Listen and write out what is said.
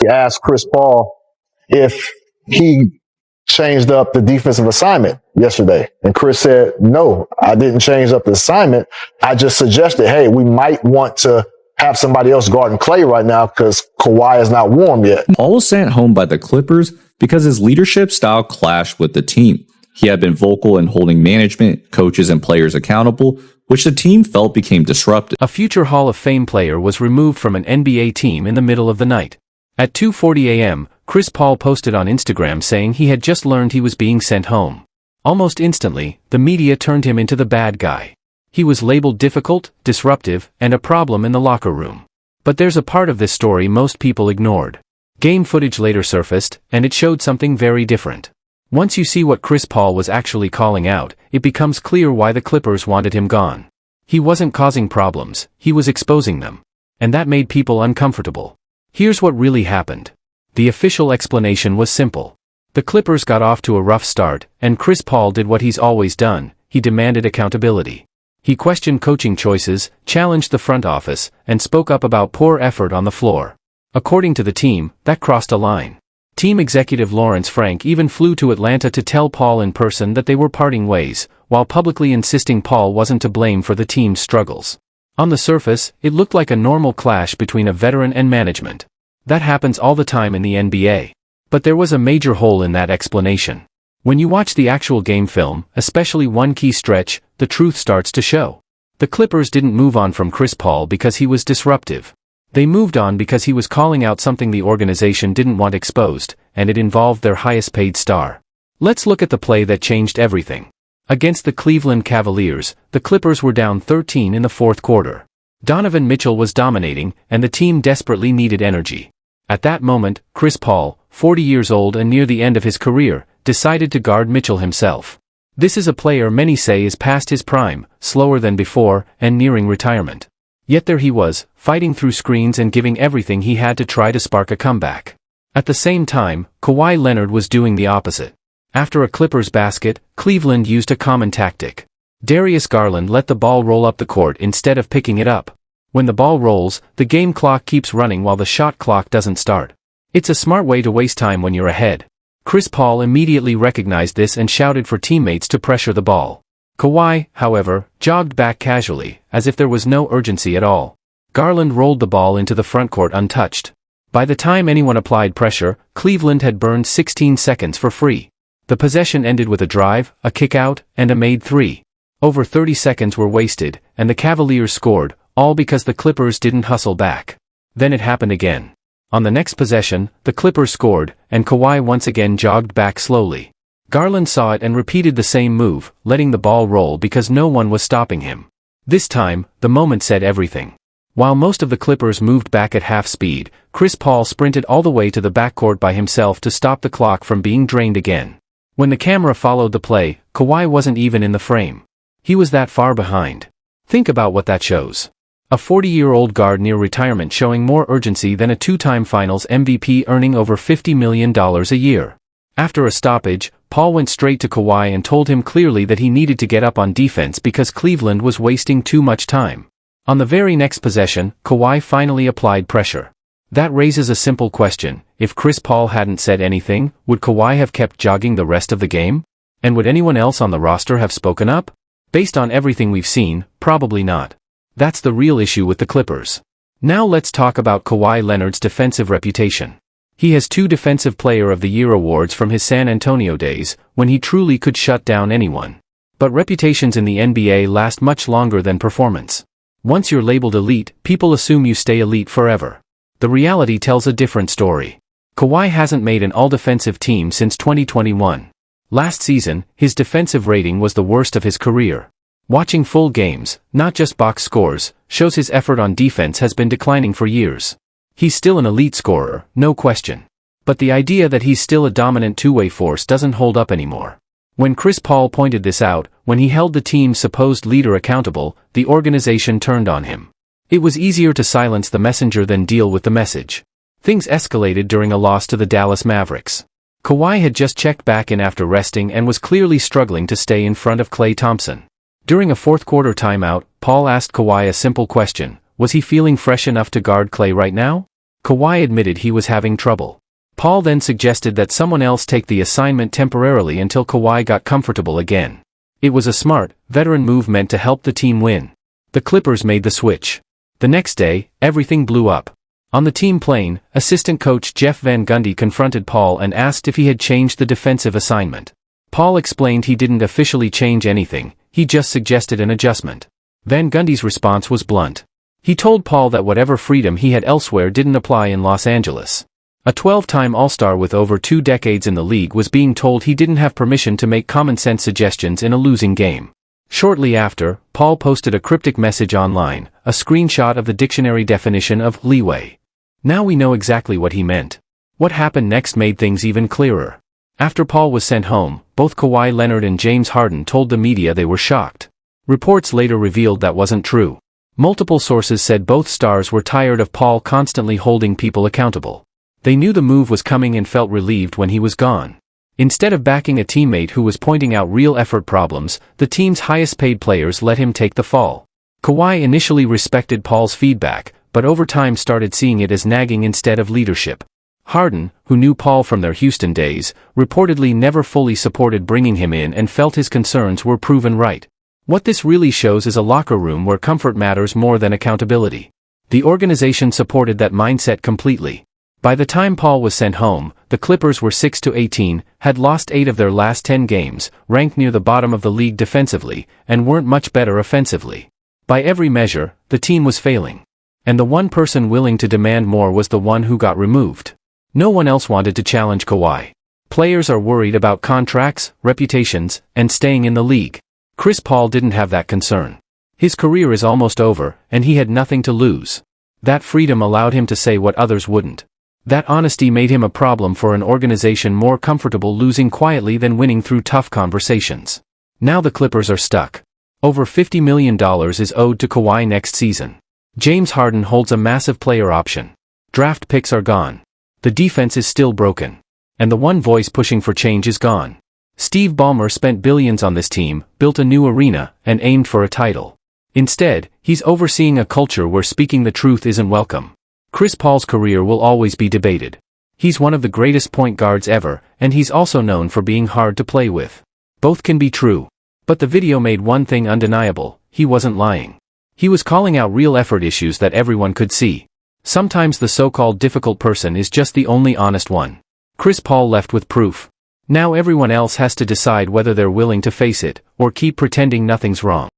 He asked Chris Paul if he changed up the defensive assignment yesterday. And Chris said, no, I didn't change up the assignment. I just suggested, hey, we might want to have somebody else guarding Klay right now because Kawhi is not warm yet. Paul was sent home by the Clippers because his leadership style clashed with the team. He had been vocal in holding management, coaches, and players accountable, which the team felt became disruptive. A future Hall of Fame player was removed from an NBA team in the middle of the night. At 2:40 a.m., Chris Paul posted on Instagram saying he had just learned he was being sent home. Almost instantly, the media turned him into the bad guy. He was labeled difficult, disruptive, and a problem in the locker room. But there's a part of this story most people ignored. Game footage later surfaced, and it showed something very different. Once you see what Chris Paul was actually calling out, it becomes clear why the Clippers wanted him gone. He wasn't causing problems, he was exposing them. And that made people uncomfortable. Here's what really happened. The official explanation was simple. The Clippers got off to a rough start, and Chris Paul did what he's always done, he demanded accountability. He questioned coaching choices, challenged the front office, and spoke up about poor effort on the floor. According to the team, that crossed a line. Team executive Lawrence Frank even flew to Atlanta to tell Paul in person that they were parting ways, while publicly insisting Paul wasn't to blame for the team's struggles. On the surface, it looked like a normal clash between a veteran and management. That happens all the time in the NBA. But there was a major hole in that explanation. When you watch the actual game film, especially one key stretch, the truth starts to show. The Clippers didn't move on from Chris Paul because he was disruptive. They moved on because he was calling out something the organization didn't want exposed, and it involved their highest-paid star. Let's look at the play that changed everything. Against the Cleveland Cavaliers, the Clippers were down 13 in the fourth quarter. Donovan Mitchell was dominating, and the team desperately needed energy. At that moment, Chris Paul, 40 years old and near the end of his career, decided to guard Mitchell himself. This is a player many say is past his prime, slower than before, and nearing retirement. Yet there he was, fighting through screens and giving everything he had to try to spark a comeback. At the same time, Kawhi Leonard was doing the opposite. After a Clippers basket, Cleveland used a common tactic. Darius Garland let the ball roll up the court instead of picking it up. When the ball rolls, the game clock keeps running while the shot clock doesn't start. It's a smart way to waste time when you're ahead. Chris Paul immediately recognized this and shouted for teammates to pressure the ball. Kawhi, however, jogged back casually, as if there was no urgency at all. Garland rolled the ball into the frontcourt untouched. By the time anyone applied pressure, Cleveland had burned 16 seconds for free. The possession ended with a drive, a kick-out, and a made three. Over 30 seconds were wasted, and the Cavaliers scored, all because the Clippers didn't hustle back. Then it happened again. On the next possession, the Clippers scored, and Kawhi once again jogged back slowly. Garland saw it and repeated the same move, letting the ball roll because no one was stopping him. This time, the moment said everything. While most of the Clippers moved back at half speed, Chris Paul sprinted all the way to the backcourt by himself to stop the clock from being drained again. When the camera followed the play, Kawhi wasn't even in the frame. He was that far behind. Think about what that shows. A 40-year-old guard near retirement showing more urgency than a two-time Finals MVP earning over $50 million a year. After a stoppage, Paul went straight to Kawhi and told him clearly that he needed to get up on defense because Cleveland was wasting too much time. On the very next possession, Kawhi finally applied pressure. That raises a simple question. If Chris Paul hadn't said anything, would Kawhi have kept jogging the rest of the game? And would anyone else on the roster have spoken up? Based on everything we've seen, probably not. That's the real issue with the Clippers. Now let's talk about Kawhi Leonard's defensive reputation. He has 2 Defensive Player of the Year awards from his San Antonio days, when he truly could shut down anyone. But reputations in the NBA last much longer than performance. Once you're labeled elite, people assume you stay elite forever. The reality tells a different story. Kawhi hasn't made an all-defensive team since 2021. Last season, his defensive rating was the worst of his career. Watching full games, not just box scores, shows his effort on defense has been declining for years. He's still an elite scorer, no question. But the idea that he's still a dominant two-way force doesn't hold up anymore. When Chris Paul pointed this out, when he held the team's supposed leader accountable, the organization turned on him. It was easier to silence the messenger than deal with the message. Things escalated during a loss to the Dallas Mavericks. Kawhi had just checked back in after resting and was clearly struggling to stay in front of Klay Thompson. During a fourth-quarter timeout, Paul asked Kawhi a simple question: was he feeling fresh enough to guard Klay right now? Kawhi admitted he was having trouble. Paul then suggested that someone else take the assignment temporarily until Kawhi got comfortable again. It was a smart, veteran move meant to help the team win. The Clippers made the switch. The next day, everything blew up. On the team plane, assistant coach Jeff Van Gundy confronted Paul and asked if he had changed the defensive assignment. Paul explained he didn't officially change anything, he just suggested an adjustment. Van Gundy's response was blunt. He told Paul that whatever freedom he had elsewhere didn't apply in Los Angeles. A 12-time All-Star with over 2 decades in the league was being told he didn't have permission to make common-sense suggestions in a losing game. Shortly after, Paul posted a cryptic message online, a screenshot of the dictionary definition of leeway. Now we know exactly what he meant. What happened next made things even clearer. After Paul was sent home, both Kawhi Leonard and James Harden told the media they were shocked. Reports later revealed that wasn't true. Multiple sources said both stars were tired of Paul constantly holding people accountable. They knew the move was coming and felt relieved when he was gone. Instead of backing a teammate who was pointing out real effort problems, the team's highest-paid players let him take the fall. Kawhi initially respected Paul's feedback, but over time started seeing it as nagging instead of leadership. Harden, who knew Paul from their Houston days, reportedly never fully supported bringing him in and felt his concerns were proven right. What this really shows is a locker room where comfort matters more than accountability. The organization supported that mindset completely. By the time Paul was sent home, the Clippers were 6-18, had lost 8 of their last 10 games, ranked near the bottom of the league defensively, and weren't much better offensively. By every measure, the team was failing. And the one person willing to demand more was the one who got removed. No one else wanted to challenge Kawhi. Players are worried about contracts, reputations, and staying in the league. Chris Paul didn't have that concern. His career is almost over, and he had nothing to lose. That freedom allowed him to say what others wouldn't. That honesty made him a problem for an organization more comfortable losing quietly than winning through tough conversations. Now the Clippers are stuck. Over $50 million is owed to Kawhi next season. James Harden holds a massive player option. Draft picks are gone. The defense is still broken. And the one voice pushing for change is gone. Steve Ballmer spent billions on this team, built a new arena, and aimed for a title. Instead, he's overseeing a culture where speaking the truth isn't welcome. Chris Paul's career will always be debated. He's one of the greatest point guards ever, and he's also known for being hard to play with. Both can be true. But the video made one thing undeniable: he wasn't lying. He was calling out real effort issues that everyone could see. Sometimes the so-called difficult person is just the only honest one. Chris Paul left with proof. Now everyone else has to decide whether they're willing to face it, or keep pretending nothing's wrong.